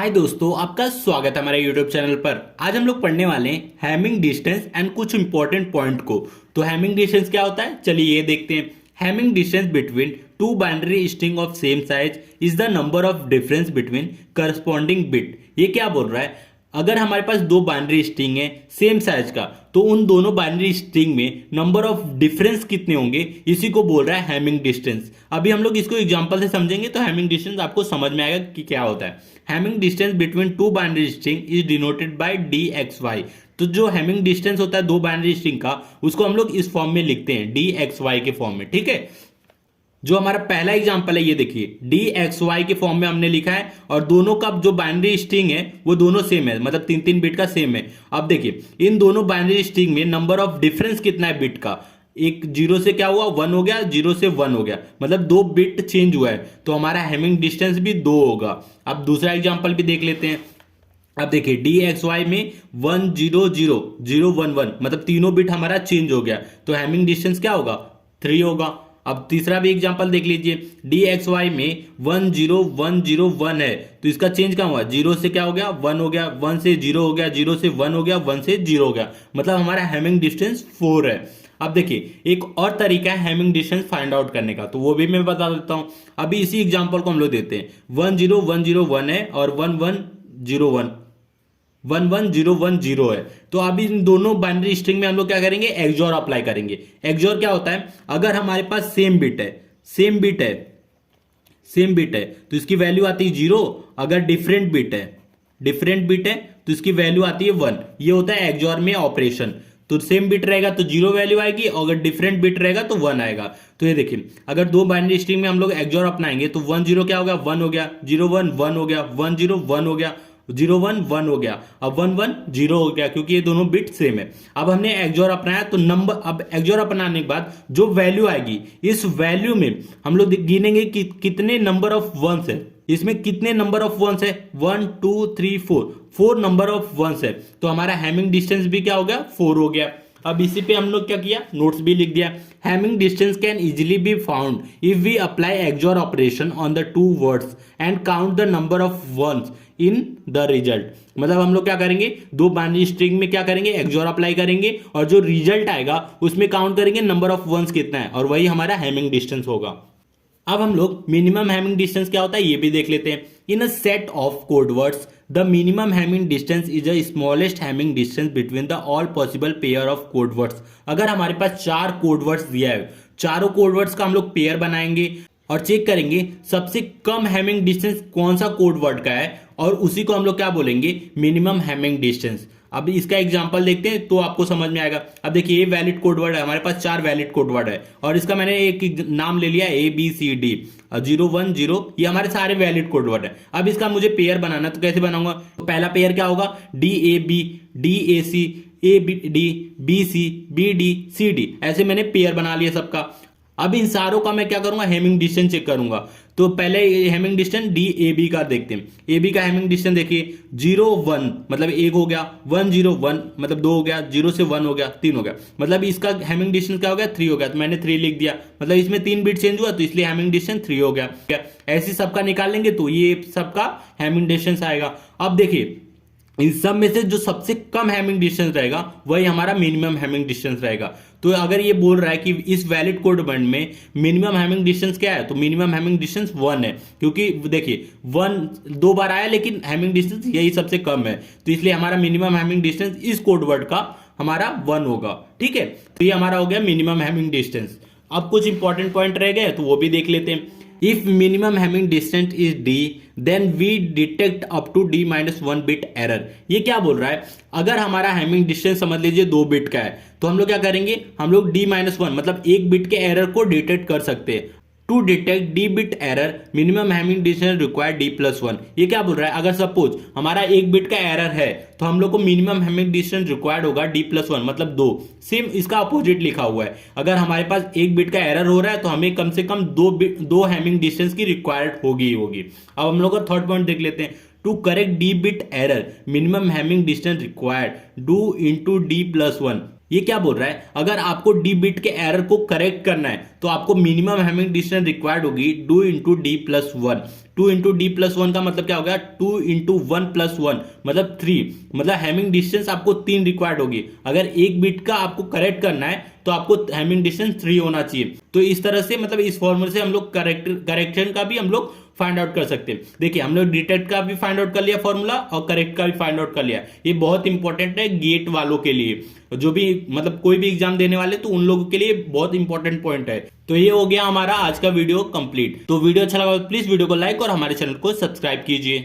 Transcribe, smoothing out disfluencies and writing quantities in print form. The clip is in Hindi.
हाय दोस्तों, आपका स्वागत है हमारे YouTube चैनल पर। आज हम लोग पढ़ने वाले हैं हैमिंग डिस्टेंस एंड कुछ इंपॉर्टेंट पॉइंट को। तो हैमिंग डिस्टेंस क्या होता है, चलिए ये देखते हैं। Hamming distance between two binary string of same size is the number of difference between corresponding bit. ये क्या बोल रहा है, अगर हमारे पास दो बाइनरी स्ट्रिंग है सेम साइज का, तो उन दोनों बाइनरी स्ट्रिंग में नंबर ऑफ डिफरेंस कितने होंगे, इसी को बोल रहा है हैमिंग डिस्टेंस। अभी हम लोग इसको एग्जांपल से समझेंगे तो हैमिंग डिस्टेंस आपको समझ में आएगा कि क्या होता है। Hamming distance between two binary string is denoted by d x y. तो जो हैमिंग डिस्टेंस होता है दो बाइनरी स्ट्रिंग का, उसको हम लोग इस फॉर्म में लिखते हैं, डी एक्स वाई के फॉर्म में। ठीक है, जो हमारा पहला एग्जांपल है ये देखिए, डी एक्स वाई के फॉर्म में हमने लिखा है और दोनों का जो बाइनरी स्ट्रिंग है वो दोनों सेम है, मतलब तीन तीन बिट का सेम है। अब देखिए इन दोनों बाइनरी स्ट्रिंग में नंबर ऑफ डिफरेंस कितना है बिट का। एक जीरो से क्या हुआ, वन हो गया, जीरो से वन हो गया, मतलब दो बिट चेंज हुआ है, तो हमारा हैमिंग डिस्टेंस भी दो होगा। अब दूसरा एग्जाम्पल भी देख लेते हैं। अब देखिए डी एक्स वाई में 1 0 0 0 1 1, मतलब तीनों बिट हमारा चेंज हो गया, तो हैमिंग डिस्टेंस क्या होगा, 3 होगा। अब तीसरा भी एग्जांपल देख लीजिए, डी एक्स वाई में 1 0 1 0 1 है, तो इसका चेंज क्या हुआ, जीरो से क्या हो गया, वन हो गया, वन से जीरो हो गया, जीरो से वन हो गया, वन से जीरो हो गया, मतलब हमारा हैमिंग डिस्टेंस 4 है। अब देखिए एक और तरीका है हैमिंग डिस्टेंस फाइंड आउट करने का, तो वो भी मैं बता देता हूं। अभी इसी एग्जांपल को हम लोग देते हैं, 1 0 1 0 1 है और 1 1 0 1 1 1 0 1 0 है। तो अभी इन दोनों बाइनरी स्ट्रिंग में हम लोग क्या करेंगे, एक्सओर अप्लाई करेंगे। एक्सओर क्या होता है, अगर हमारे पास सेम बिट है, सेम बिट है, सेम बिट है, तो इसकी वैल्यू आती है जीरो। अगर डिफरेंट बिट है, डिफरेंट बिट है, तो इसकी वैल्यू आती है 1। ये होता है एक्सओर में ऑपरेशन। तो सेम बिट रहेगा तो जीरो वैल्यू आएगी, और अगर डिफरेंट बिट रहेगा तो 1 आएगा। तो ये देखिए अगर दो बाइनरी स्ट्रिंग में हम लोग एक्सओर अपनाएंगे तो 1 0 क्या हो गया, 1 हो गया, 0 1 1 हो गया, 1 0 1 हो गया, 0 1 1 हो गया, अब 1 1 0 हो गया, क्योंकि ये दोनों बिट सेम है। अब हमने एक्सओर अपनाया तो नंबर, अब एक्सओर अपनाने के बाद जो वैल्यू आएगी, इस वैल्यू में हम लोग गिनेंगे कि कितने नंबर ऑफ वंस है, इसमें कितने नंबर ऑफ वंस है, 1 2 3 4, 4 नंबर ऑफ वंस है, तो हमारा हैमिंग डिस्टेंस भी क्या हो गया, 4 हो गया। अब इसी पे हम लोग क्या किया, नोट्स भी लिख दिया। Hamming distance can easily be found if we apply XOR operation on the two words and count the number of ones in the result. मतलब हम लोग क्या करेंगे, दो बाइनरी स्ट्रिंग में क्या करेंगे, एक्सओर अप्लाई करेंगे, और जो रिजल्ट आएगा उसमें काउंट करेंगे नंबर ऑफ वंस कितना है, और वही हमारा हैमिंग डिस्टेंस होगा। अब हम लोग मिनिमम हैमिंग डिस्टेंस क्या होता है ये भी देख लेते हैं। In a set of code words the minimum Hamming distance is a smallest Hamming distance between the all possible pair of code words. अगर हमारे पास 4 कोड वर्ड्स दिया है, चारों कोड वर्ड्स का हम लोग पेयर बनाएंगे और चेक करेंगे सबसे कम हैमिंग डिस्टेंस कौन सा कोड वर्ड का है, और उसी को हम लोग क्या बोलेंगे, मिनिमम हैमिंग डिस्टेंस। अब इसका एग्जांपल देखते हैं तो आपको समझ में आएगा। अब देखिए ये वैलिड कोड वर्ड है, हमारे पास 4 वैलिड कोड वर्ड है, और इसका मैंने एक नाम ले लिया ABCD 0 1 0, ये हमारे सारे वैलिड कोड वर्ड है। अब इसका मुझे पेयर बनाना, तो कैसे बनाऊंगा, तो पहला पेयर क्या होगा, DAB DAC ABD BC BD CD, ऐसे मैंने पेयर बना लिया सबका। अब इन सारों का मैं क्या करूंगा, हेमिंग डिस्टेंस चेक करूंगा। तो पहले हेमिंग डिस्टेंस DAB का देखते हैं। AB का हेमिंग डिस्टेंस देखिए, 0 1 मतलब 1 हो गया, 1 0 1 मतलब 2 हो गया, 0 से 1 हो गया, 3 हो गया, मतलब इसका हेमिंग डिस्टेंस क्या हो गया, 3 हो गया। तो मैंने 3 लिख दिया, मतलब इसमें 3 बिट चेंज हुआ, तो इसलिए हेमिंग डिस्टेंस 3 हो गया। ऐसे सबका निकालेंगे तो ये सबका हेमिंग डिस्टेंस आएगा। अब देखिए इन सब में से जो सबसे कम हैमिंग डिस्टेंस रहेगा वही हमारा मिनिमम हैमिंग डिस्टेंस रहेगा। तो अगर ये बोल रहा है कि इस वैलिड कोड वर्ड में मिनिमम हैमिंग डिस्टेंस क्या है, तो मिनिमम हैमिंग डिस्टेंस 1 है, क्योंकि देखिए 1 2 बार आया लेकिन हैमिंग डिस्टेंस यही सबसे कम है, तो इसलिए हमारा मिनिमम हैमिंग डिस्टेंस इस कोड वर्ड का हमारा 1 होगा। ठीक है, तो ये हमारा हो गया मिनिमम हैमिंग डिस्टेंस। अब कुछ इंपॉर्टेंट पॉइंट रह गए तो वो भी देख लेते हैं। If minimum having distance is d, then we detect up to d-1 bit error। ये क्या बोल रहा है, अगर हमारा हैमिंग डिस्टेंस समझ लीजिए 2 बिट का है, तो हम लोग क्या करेंगे, हम लोग d-1 मतलब 1 बिट के एरर को डिटेक्ट कर सकते हैं। To detect d bit error minimum Hamming distance required d+1। ये क्या बोल रहा है, अगर सपोज हमारा 1 बिट का एरर है तो हम लोग को मिनिमम हैमिंग डिस्टेंस रिक्वायर्ड होगा d+1 मतलब 2। सेम इसका अपोजिट लिखा हुआ है, अगर हमारे पास 1 बिट का एरर हो रहा है तो हमें कम से कम 2 हैमिंग डिस्टेंस की रिक्वायर्ड होगी होगी। अब हम लोग का थर्ड पॉइंट देख लेते हैं। To correct d bit error minimum Hamming distance required two into d+1। ये क्या बोल रहा है, अगर आपको डी बिट के एरर को करेक्ट करना है तो आपको मिनिमम हैमिंग डिस्टेंस रिक्वायर्ड होगी 2 × D+1। 2 × D+1 का मतलब क्या हो गया, 2 × 1+1 मतलब 3, मतलब हैमिंग डिस्टेंस आपको 3 रिक्वायर्ड होगी। अगर एक बिट का आपको करेक्ट करना है तो आपको हैमिंग डिस्टेंस 3 होना चाहिए। तो इस तरह से मतलब इस फॉर्मूले से हम लोग करेक्शन का भी हम लोग फाइंड आउट कर सकते हैं। देखिए हम लोग डिटेक्ट का भी फाइंड आउट कर लिया फॉर्मूला और करेक्ट का भी फाइंड आउट कर लिया। ये बहुत इंपॉर्टेंट है गेट वालों के लिए, जो भी मतलब कोई भी एग्जाम देने वाले तो उन लोगों के लिए बहुत इंपॉर्टेंट पॉइंट है। तो ये हो गया हमारा आज का वीडियो कंप्लीट। तो वीडियो अच्छा लगा तो प्लीज वीडियो को लाइक और हमारे चैनल को सब्सक्राइब कीजिए।